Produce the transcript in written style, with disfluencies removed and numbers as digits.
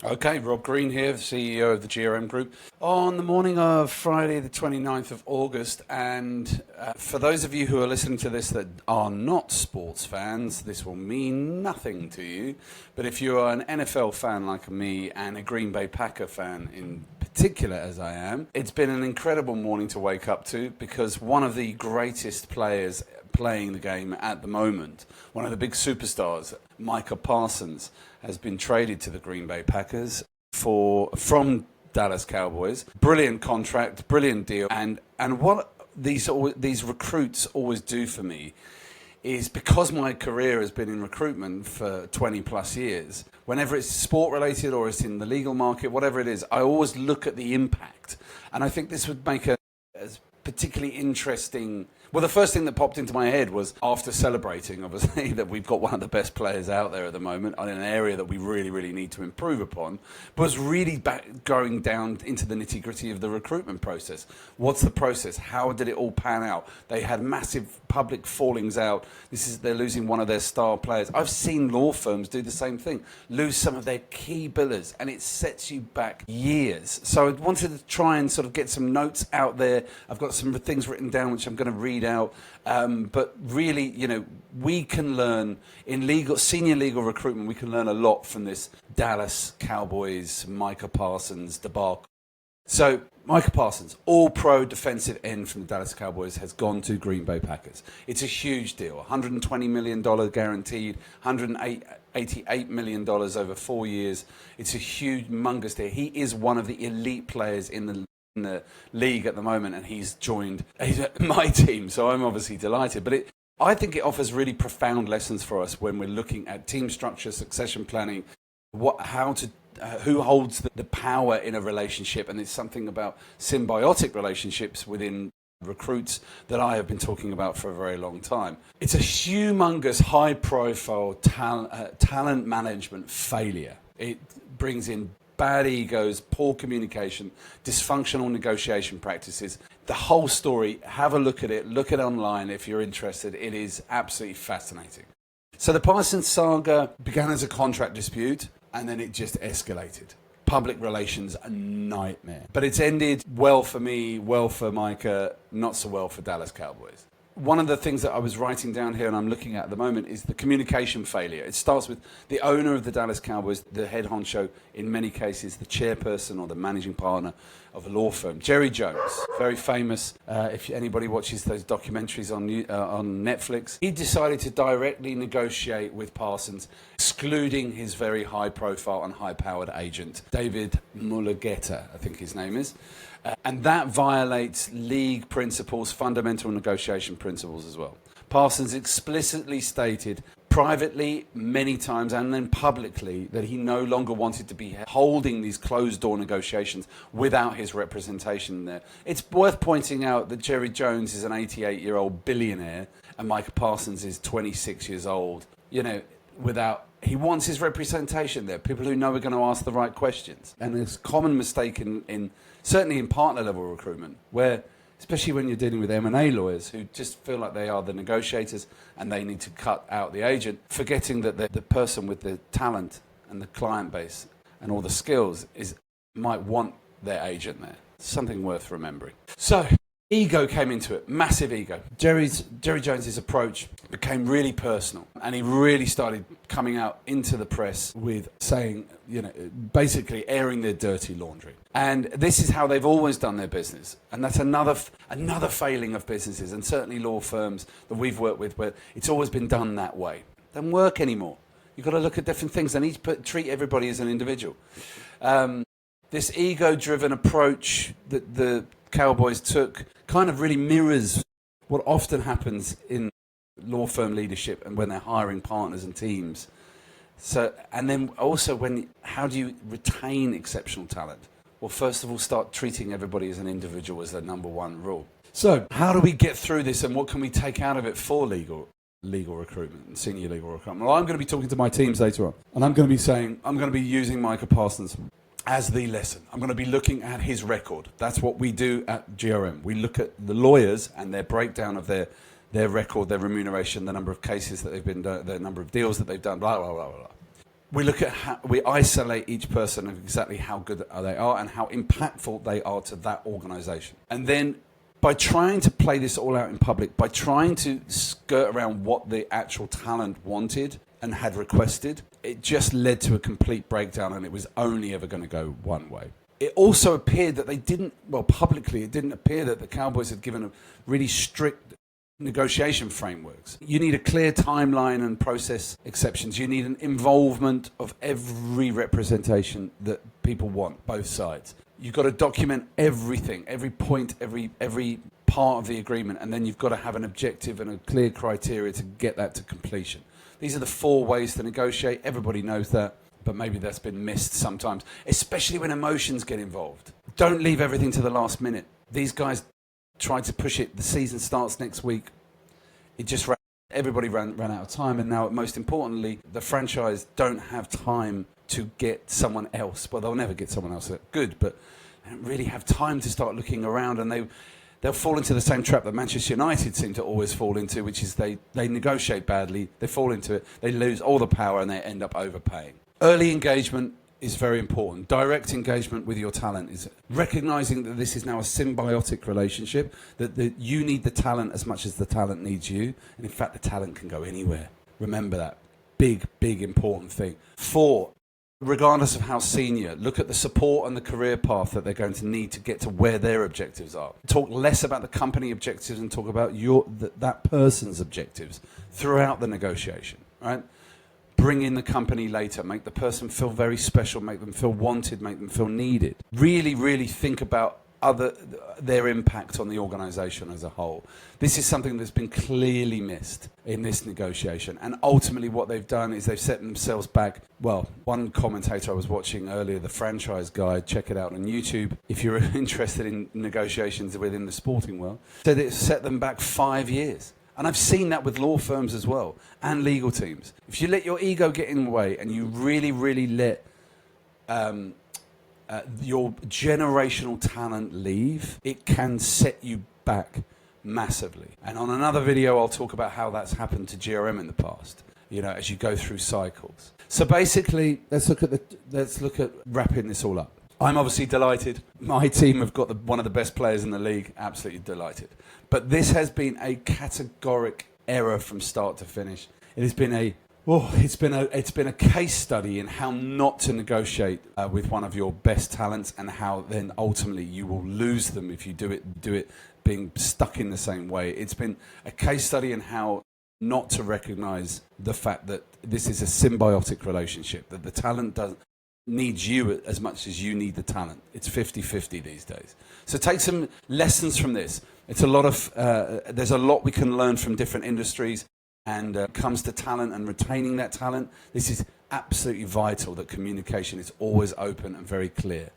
Okay, Rob Green here, the CEO of the GRM Group, on the morning of Friday, the 29th of August. And for those of you who are listening to this that are not sports fans, this will mean nothing to you. But if you are an NFL fan like me and a Green Bay Packer fan in particular, as I am, it's been an incredible morning to wake up to, because one of the greatest players playing the game at the moment, one of the big superstars, Micah Parsons, has been traded to the Green Bay Packers from Dallas Cowboys. Brilliant contract, brilliant deal, and what these recruits always do for me is, because my career has been in recruitment for 20 plus years, whenever it's sport related or it's in the legal market, whatever it is, I always look at the impact, and I think this would make a particularly interesting. Well, the first thing that popped into my head was, after celebrating, obviously, that we've got one of the best players out there at the moment in an area that we really, really need to improve upon, was really going down into the nitty-gritty of the recruitment process. What's the process? How did it all pan out? They had massive public fallings out. They're losing one of their star players. I've seen law firms do the same thing, lose some of their key billers, and it sets you back years. So I wanted to try and sort of get some notes out there. I've got some things written down which I'm going to read out, but really, we can learn in senior legal recruitment. We can learn a lot from this Dallas Cowboys Micah Parsons debacle. So Micah Parsons, all-pro defensive end from the Dallas Cowboys, has gone to Green Bay Packers. It's a huge deal, $120 million guaranteed, $188 million over 4 years. It's a humongous deal. He is one of the elite players in the league at the moment, and he's joined my team, so I'm obviously delighted. But I think it offers really profound lessons for us when we're looking at team structure, succession planning, who holds the power in a relationship, and it's something about symbiotic relationships within recruits that I have been talking about for a very long time. It's a humongous, high-profile talent management failure. It brings in bad egos, poor communication, dysfunctional negotiation practices. The whole story, have a look at it online if you're interested. It is absolutely fascinating. So the Parsons saga began as a contract dispute, and then it just escalated. Public relations, a nightmare. But it's ended well for me, well for Micah, not so well for Dallas Cowboys. One of the things that I was writing down here and I'm looking at the moment is the communication failure. It starts with the owner of the Dallas Cowboys, the head honcho, in many cases the chairperson or the managing partner of a law firm. Jerry Jones, very famous, if anybody watches those documentaries on Netflix. He decided to directly negotiate with Parsons, excluding his very high-profile and high-powered agent, David Mulugeta, I think his name is. And that violates league principles, fundamental negotiation principles as well. Parsons explicitly stated privately many times and then publicly that he no longer wanted to be holding these closed-door negotiations without his representation there. It's worth pointing out that Jerry Jones is an 88-year-old billionaire and Micah Parsons is 26 years old. He wants his representation there, people who know are going to ask the right questions. And there's a common mistake certainly in partner level recruitment, where, especially when you're dealing with M&A lawyers who just feel like they are the negotiators and they need to cut out the agent, forgetting that the person with the talent and the client base and all the skills might want their agent there. Something worth remembering. So, ego came into it, massive ego. Jerry Jones's approach became really personal, and he really started coming out into the press with saying, basically airing their dirty laundry. And this is how they've always done their business. And that's another failing of businesses, and certainly law firms that we've worked with, where it's always been done that way. It doesn't work anymore. You've got to look at different things. They need to treat everybody as an individual. This ego-driven approach that the Cowboys took kind of really mirrors what often happens in law firm leadership and when they're hiring partners and teams. So, and then also how do you retain exceptional talent? Well, first of all, start treating everybody as an individual as the number one rule. So how do we get through this, and what can we take out of it for legal recruitment and senior legal recruitment? Well, I'm going to be talking to my teams later on, and I'm going to be using Micah Parsons as the lesson. I'm going to be looking at his record. That's what we do at GRM. We look at the lawyers and their breakdown of their record, their remuneration, the number of cases that they've been done, the number of deals that they've done, blah, blah, blah, blah. We look at how we isolate each person of exactly how good they are and how impactful they are to that organization. And then by trying to play this all out in public, by trying to skirt around what the actual talent wanted and had requested, it just led to a complete breakdown, and it was only ever going to go one way. It also appeared that they didn't, well, publicly, it didn't appear that the Cowboys had given a really strict negotiation frameworks. You need a clear timeline and process exceptions. You need an involvement of every representation that people want, both sides. You've got to document everything, every point, every part of the agreement, and then you've got to have an objective and a clear criteria to get that to completion. These are the 4 ways to negotiate. Everybody knows that, but maybe that's been missed sometimes, especially when emotions get involved. Don't leave everything to the last minute. These guys tried to push it. The season starts next week. Everybody ran out of time, and now, most importantly, the franchise don't have time to get someone else. Well, they'll never get someone else that's good, but they don't really have time to start looking around, and they'll fall into the same trap that Manchester United seem to always fall into, which is they negotiate badly, they fall into it, they lose all the power, and they end up overpaying. Early engagement is very important. Direct engagement with your talent is recognizing that this is now a symbiotic relationship, that you need the talent as much as the talent needs you, and in fact the talent can go anywhere. Remember that. Big important thing. 4, regardless of how senior, look at the support and the career path that they're going to need to get to where their objectives are. Talk less about the company objectives and talk about that person's objectives throughout the negotiation, right? Bring in the company later, make the person feel very special, make them feel wanted, make them feel needed. Really think about their impact on the organization as a whole. This is something that's been clearly missed in this negotiation, and ultimately what they've done is they've set themselves back. Well, one commentator I was watching earlier, the Franchise Guide, check it out on YouTube if you're interested in negotiations within the sporting world, said it's set them back 5 years. And I've seen that with law firms as well, and legal teams. If you let your ego get in the way and you really let your generational talent leave, it can set you back massively. And on another video, I'll talk about how that's happened to GRM in the past, as you go through cycles. So basically, let's look at wrapping this all up. I'm obviously delighted. My team have got one of the best players in the league. Absolutely delighted. But this has been a categoric error from start to finish. It has been it's been a case study in how not to negotiate with one of your best talents, and how then ultimately you will lose them if you do it being stuck in the same way. It's been a case study in how not to recognize the fact that this is a symbiotic relationship, that the talent needs you as much as you need the talent. It's 50-50 these days. So take some lessons from this. It's there's a lot we can learn from different industries, and when it comes to talent and retaining that talent, this is absolutely vital that communication is always open and very clear.